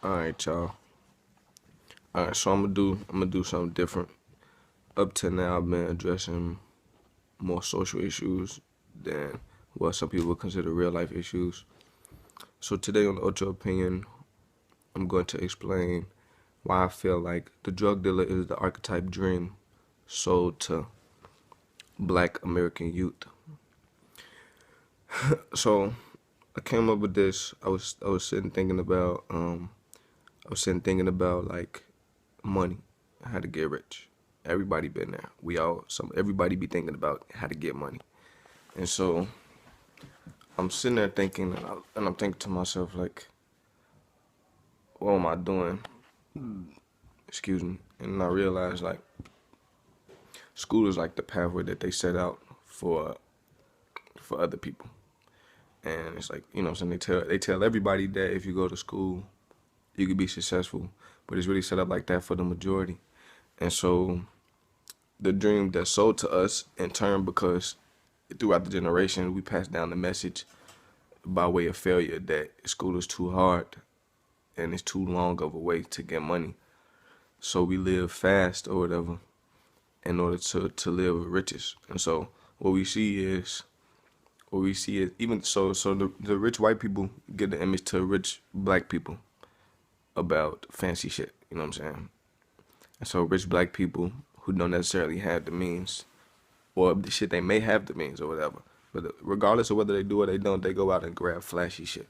Alright, y'all. Alright, so I'm gonna do something different. Up to now, I've been addressing more social issues than what some people consider real life issues. So today on the Ocho Opinion, I'm going to explain why I feel like the drug dealer is the archetype dream sold to Black American youth. So I came up with this. I was sitting thinking about like money, how to get rich. Everybody been there. Everybody be thinking about how to get money. And so I'm sitting there thinking, and I'm thinking to myself like, what am I doing? Excuse me. And I realized like, school is like the pathway that they set out for other people. And it's like, what I'm saying, they tell everybody that if you go to school, you could be successful, but it's really set up like that for the majority. And so the dream that's sold to us in turn, because throughout the generation we pass down the message by way of failure that school is too hard and it's too long of a way to get money. So we live fast or whatever in order to live with riches. And so what we see is even so the rich white people get the image to rich black people about fancy shit. You know what I'm saying? And so rich black people who don't necessarily have the means, or the shit they may have the means or whatever, but regardless of whether they do or they don't, they go out and grab flashy shit.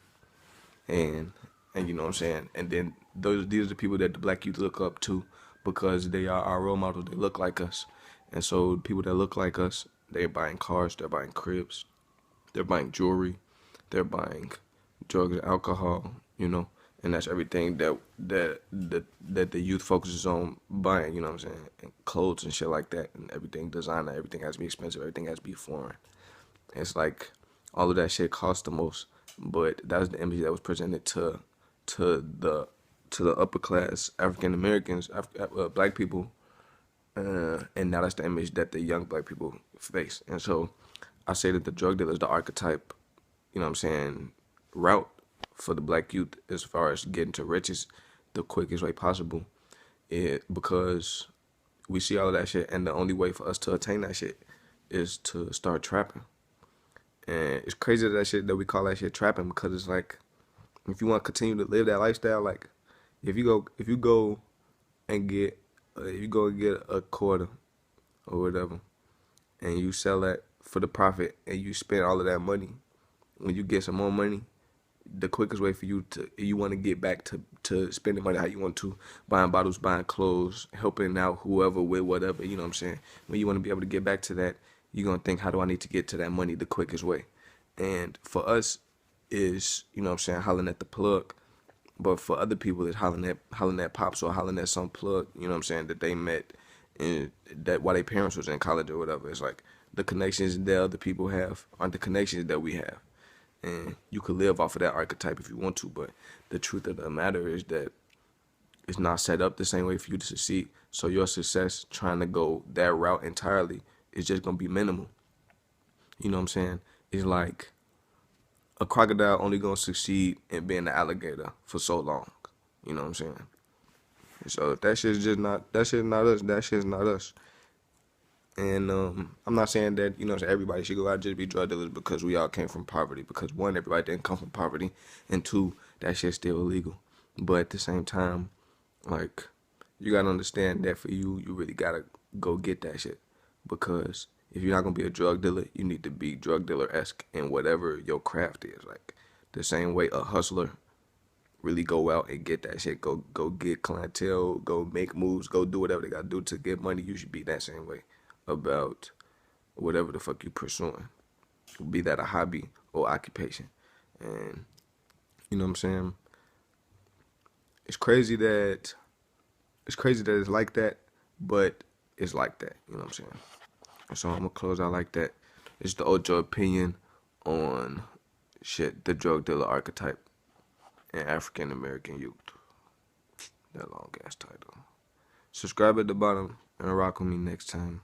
And and you know what I'm saying? And then these are the people that the black youth look up to because they are our role models. They look like us. And so people that look like us, they're buying cars, they're buying cribs, they're buying jewelry, they're buying drugs and alcohol, and that's everything that the youth focuses on buying, you know what I'm saying? And clothes and shit like that, and everything designer, everything has to be expensive, everything has to be foreign. It's like all of that shit costs the most, but that was the image that was presented to the to the upper class African Americans, black people, and now that's the image that the young black people face. And so I say that the drug dealer is the archetype, route for the black youth as far as getting to riches the quickest way possible. Because we see all of that shit, and the only way for us to attain that shit is to start trapping. And it's crazy that we call that shit trapping, because it's like, if you want to continue to live that lifestyle, like if you go and get a quarter or whatever, and you sell that for the profit, and you spend all of that money, when you get some more money, the quickest way for you want to get back to spending money how you want to, buying bottles, buying clothes, helping out whoever with whatever, you know what I'm saying? When you want to be able to get back to that, you're going to think, how do I need to get to that money the quickest way? And for us is, hollering at the plug. But for other people, it's hollering at pops, or hollering at some plug, that they met, and that while their parents was in college or whatever. It's like the connections that other people have aren't the connections that we have. And you could live off of that archetype if you want to, but the truth of the matter is that it's not set up the same way for you to succeed. So your success trying to go that route entirely is just gonna be minimal. You know what I'm saying? It's like a crocodile only gonna succeed in being an alligator for so long. You know what I'm saying? So that shit's not us. That shit's not us. And I'm not saying that, everybody should go out and just be drug dealers because we all came from poverty. Because one, everybody didn't come from poverty, and two, that shit's still illegal. But at the same time, like, you gotta understand that for you really gotta go get that shit. Because if you're not gonna be a drug dealer, you need to be drug dealer-esque in whatever your craft is. Like, the same way a hustler really go out and get that shit, go get clientele, go make moves, go do whatever they gotta do to get money. You should be that same way about whatever the fuck you pursuing, be that a hobby or occupation. And you know what I'm saying? It's crazy that it's like that, but it's like that. You know what I'm saying? So I'm gonna close out like that. It's the Ocho Opinion on shit, the drug dealer archetype and African American youth. That long ass title. Subscribe at the bottom and rock with me next time.